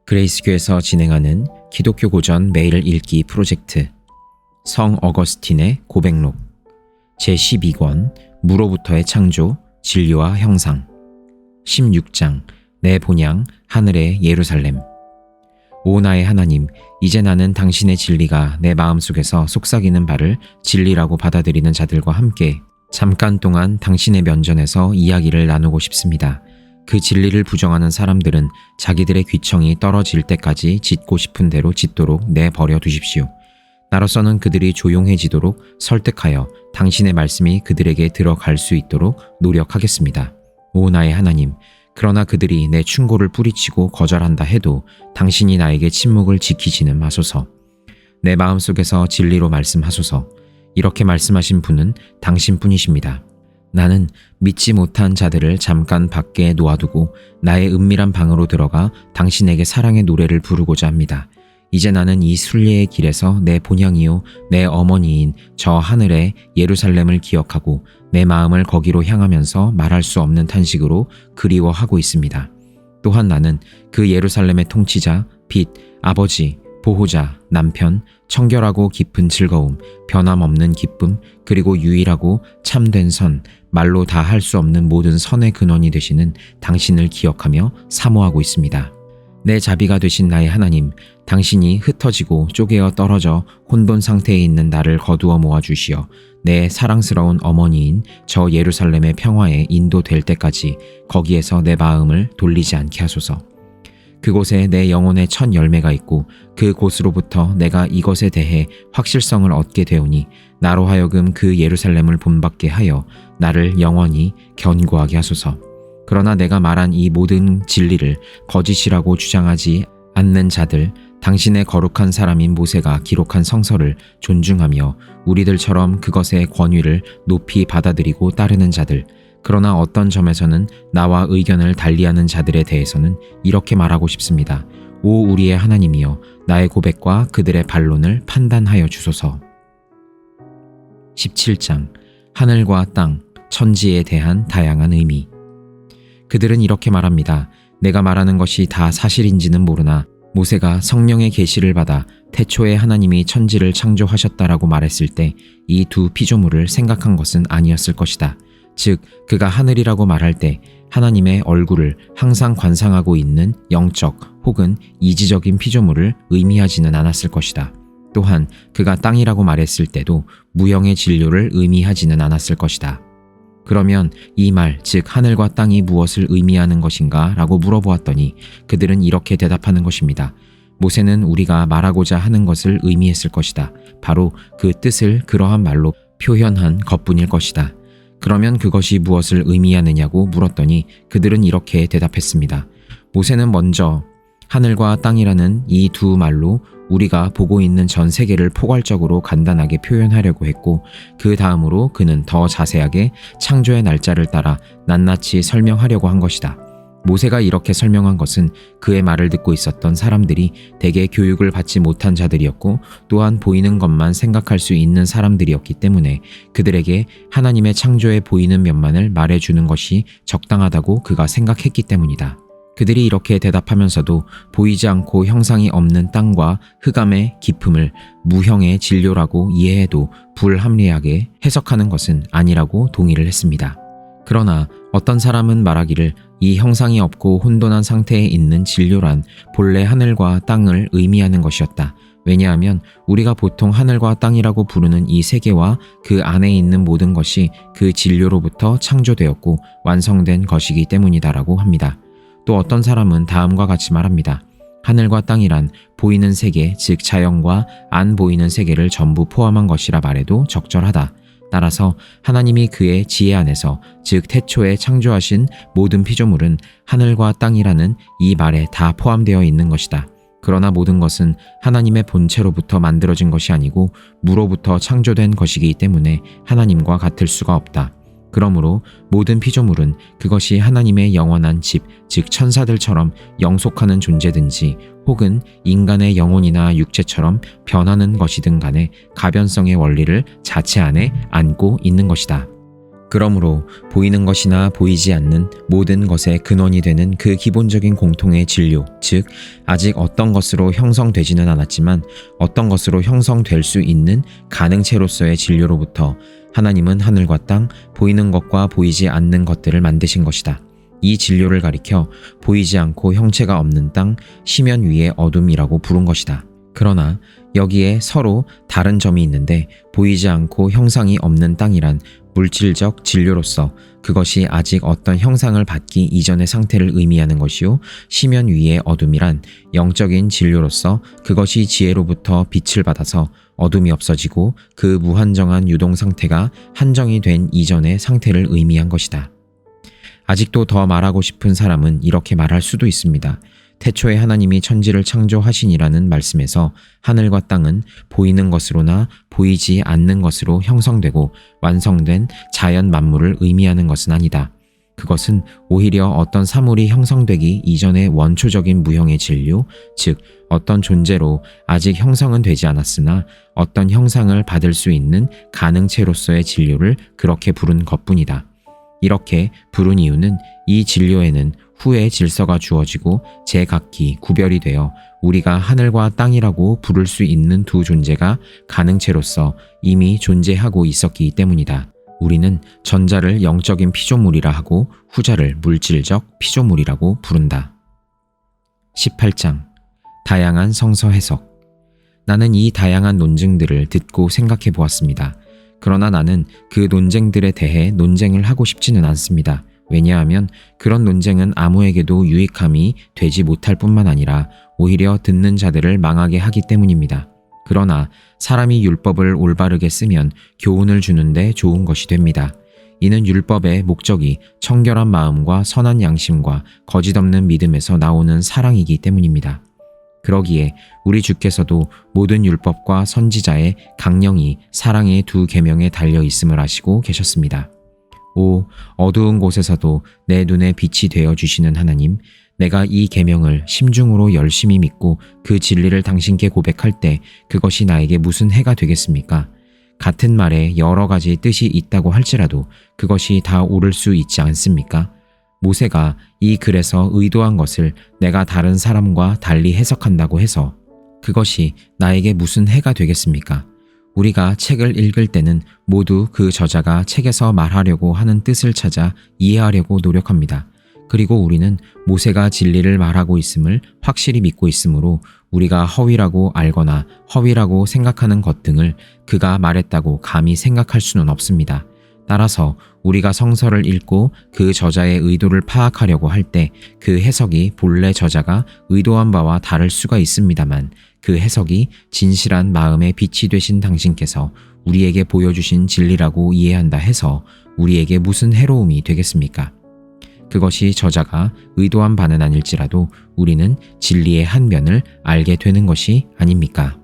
그레이스교에서 진행하는 기독교 고전 매일 읽기 프로젝트 성 어거스틴의 고백록 제12권 무로부터의 창조, 진리와 형상 16장 내 본향 하늘의 예루살렘. 오 나의 하나님, 이제 나는 당신의 진리가 내 마음속에서 속삭이는 바를 진리라고 받아들이는 자들과 함께 잠깐 동안 당신의 면전에서 이야기를 나누고 싶습니다. 그 진리를 부정하는 사람들은 자기들의 귀청이 떨어질 때까지 짖고 싶은 대로 짖도록 내버려 두십시오. 나로서는 그들이 조용해지도록 설득하여 당신의 말씀이 그들에게 들어갈 수 있도록 노력하겠습니다. 오 나의 하나님, 그러나 그들이 내 충고를 뿌리치고 거절한다 해도 당신이 나에게 침묵을 지키지는 마소서. 내 마음속에서 진리로 말씀하소서. 이렇게 말씀하신 분은 당신뿐이십니다. 나는 믿지 못한 자들을 잠깐 밖에 놓아두고 나의 은밀한 방으로 들어가 당신에게 사랑의 노래를 부르고자 합니다. 이제 나는 이 순례의 길에서 내 본향이요 내 어머니인 저 하늘의 예루살렘을 기억하고 내 마음을 거기로 향하면서 말할 수 없는 탄식으로 그리워하고 있습니다. 또한 나는 그 예루살렘의 통치자, 빛, 아버지, 보호자, 남편, 청결하고 깊은 즐거움, 변함없는 기쁨, 그리고 유일하고 참된 선, 말로 다 할 수 없는 모든 선의 근원이 되시는 당신을 기억하며 사모하고 있습니다. 내 자비가 되신 나의 하나님, 당신이 흩어지고 쪼개어 떨어져 혼돈 상태에 있는 나를 거두어 모아주시어 내 사랑스러운 어머니인 저 예루살렘의 평화에 인도될 때까지 거기에서 내 마음을 돌리지 않게 하소서. 그곳에 내 영혼의 첫 열매가 있고 그 곳으로부터 내가 이것에 대해 확실성을 얻게 되오니 나로 하여금 그 예루살렘을 본받게 하여 나를 영원히 견고하게 하소서. 그러나 내가 말한 이 모든 진리를 거짓이라고 주장하지 않는 자들, 당신의 거룩한 사람인 모세가 기록한 성서를 존중하며 우리들처럼 그것의 권위를 높이 받아들이고 따르는 자들, 그러나 어떤 점에서는 나와 의견을 달리하는 자들에 대해서는 이렇게 말하고 싶습니다. 오 우리의 하나님이여, 나의 고백과 그들의 반론을 판단하여 주소서. 17장 하늘과 땅, 천지에 대한 다양한 의미. 그들은 이렇게 말합니다. 내가 말하는 것이 다 사실인지는 모르나 모세가 성령의 계시를 받아 태초에 하나님이 천지를 창조하셨다라고 말했을 때 이 두 피조물을 생각한 것은 아니었을 것이다. 즉 그가 하늘이라고 말할 때 하나님의 얼굴을 항상 관상하고 있는 영적 혹은 이지적인 피조물을 의미하지는 않았을 것이다. 또한 그가 땅이라고 말했을 때도 무형의 진료를 의미하지는 않았을 것이다. 그러면 이 말, 즉 하늘과 땅이 무엇을 의미하는 것인가? 라고 물어보았더니 그들은 이렇게 대답하는 것입니다. 모세는 우리가 말하고자 하는 것을 의미했을 것이다. 바로 그 뜻을 그러한 말로 표현한 것뿐일 것이다. 그러면 그것이 무엇을 의미하느냐고 물었더니 그들은 이렇게 대답했습니다. 모세는 먼저 하늘과 땅이라는 이 두 말로 우리가 보고 있는 전 세계를 포괄적으로 간단하게 표현하려고 했고 그 다음으로 그는 더 자세하게 창조의 날짜를 따라 낱낱이 설명하려고 한 것이다. 모세가 이렇게 설명한 것은 그의 말을 듣고 있었던 사람들이 대개 교육을 받지 못한 자들이었고 또한 보이는 것만 생각할 수 있는 사람들이었기 때문에 그들에게 하나님의 창조에 보이는 면만을 말해주는 것이 적당하다고 그가 생각했기 때문이다. 그들이 이렇게 대답하면서도 보이지 않고 형상이 없는 땅과 흑암의 깊음을 무형의 진료라고 이해해도 불합리하게 해석하는 것은 아니라고 동의를 했습니다. 그러나 어떤 사람은 말하기를 이 형상이 없고 혼돈한 상태에 있는 진료란 본래 하늘과 땅을 의미하는 것이었다. 왜냐하면 우리가 보통 하늘과 땅이라고 부르는 이 세계와 그 안에 있는 모든 것이 그 진료로부터 창조되었고 완성된 것이기 때문이다라고 합니다. 또 어떤 사람은 다음과 같이 말합니다. 하늘과 땅이란 보이는 세계, 즉 자연과 안 보이는 세계를 전부 포함한 것이라 말해도 적절하다. 따라서 하나님이 그의 지혜 안에서, 즉 태초에 창조하신 모든 피조물은 하늘과 땅이라는 이 말에 다 포함되어 있는 것이다. 그러나 모든 것은 하나님의 본체로부터 만들어진 것이 아니고 무로부터 창조된 것이기 때문에 하나님과 같을 수가 없다. 그러므로 모든 피조물은 그것이 하나님의 영원한 집, 즉 천사들처럼 영속하는 존재든지 혹은 인간의 영혼이나 육체처럼 변하는 것이든 간에 가변성의 원리를 자체 안에 안고 있는 것이다. 그러므로 보이는 것이나 보이지 않는 모든 것의 근원이 되는 그 기본적인 공통의 진료, 즉 아직 어떤 것으로 형성되지는 않았지만 어떤 것으로 형성될 수 있는 가능체로서의 진료로부터 하나님은 하늘과 땅, 보이는 것과 보이지 않는 것들을 만드신 것이다. 이 진료를 가리켜 보이지 않고 형체가 없는 땅, 시면 위의 어둠이라고 부른 것이다. 그러나 여기에 서로 다른 점이 있는데 보이지 않고 형상이 없는 땅이란 물질적 진료로서 그것이 아직 어떤 형상을 받기 이전의 상태를 의미하는 것이요, 시면 위의 어둠이란 영적인 진료로서 그것이 지혜로부터 빛을 받아서 어둠이 없어지고 그 무한정한 유동 상태가 한정이 된 이전의 상태를 의미한 것이다. 아직도 더 말하고 싶은 사람은 이렇게 말할 수도 있습니다. 태초에 하나님이 천지를 창조하시니라는 말씀에서 하늘과 땅은 보이는 것으로나 보이지 않는 것으로 형성되고 완성된 자연 만물을 의미하는 것은 아니다. 그것은 오히려 어떤 사물이 형성되기 이전의 원초적인 무형의 진료, 즉 어떤 존재로 아직 형성은 되지 않았으나 어떤 형상을 받을 수 있는 가능체로서의 진료를 그렇게 부른 것뿐이다. 이렇게 부른 이유는 이 진료에는 후에 질서가 주어지고 제각기 구별이 되어 우리가 하늘과 땅이라고 부를 수 있는 두 존재가 가능체로서 이미 존재하고 있었기 때문이다. 우리는 전자를 영적인 피조물이라 하고 후자를 물질적 피조물이라고 부른다. 18장 다양한 성서 해석. 나는 이 다양한 논증들을 듣고 생각해 보았습니다. 그러나 나는 그 논쟁들에 대해 논쟁을 하고 싶지는 않습니다. 왜냐하면 그런 논쟁은 아무에게도 유익함이 되지 못할 뿐만 아니라 오히려 듣는 자들을 망하게 하기 때문입니다. 그러나 사람이 율법을 올바르게 쓰면 교훈을 주는데 좋은 것이 됩니다. 이는 율법의 목적이 청결한 마음과 선한 양심과 거짓 없는 믿음에서 나오는 사랑이기 때문입니다. 그러기에 우리 주께서도 모든 율법과 선지자의 강령이 사랑의 두 계명에 달려 있음을 아시고 계셨습니다. 오, 어두운 곳에서도 내 눈에 빛이 되어 주시는 하나님, 내가 이 계명을 심중으로 열심히 믿고 그 진리를 당신께 고백할 때 그것이 나에게 무슨 해가 되겠습니까? 같은 말에 여러 가지 뜻이 있다고 할지라도 그것이 다 옳을 수 있지 않습니까? 모세가 이 글에서 의도한 것을 내가 다른 사람과 달리 해석한다고 해서 그것이 나에게 무슨 해가 되겠습니까? 우리가 책을 읽을 때는 모두 그 저자가 책에서 말하려고 하는 뜻을 찾아 이해하려고 노력합니다. 그리고 우리는 모세가 진리를 말하고 있음을 확실히 믿고 있으므로 우리가 허위라고 알거나 허위라고 생각하는 것 등을 그가 말했다고 감히 생각할 수는 없습니다. 따라서 우리가 성서를 읽고 그 저자의 의도를 파악하려고 할 때 그 해석이 본래 저자가 의도한 바와 다를 수가 있습니다만 그 해석이 진실한 마음의 빛이 되신 당신께서 우리에게 보여주신 진리라고 이해한다 해서 우리에게 무슨 해로움이 되겠습니까? 그것이 저자가 의도한 바는 아닐지라도 우리는 진리의 한 면을 알게 되는 것이 아닙니까?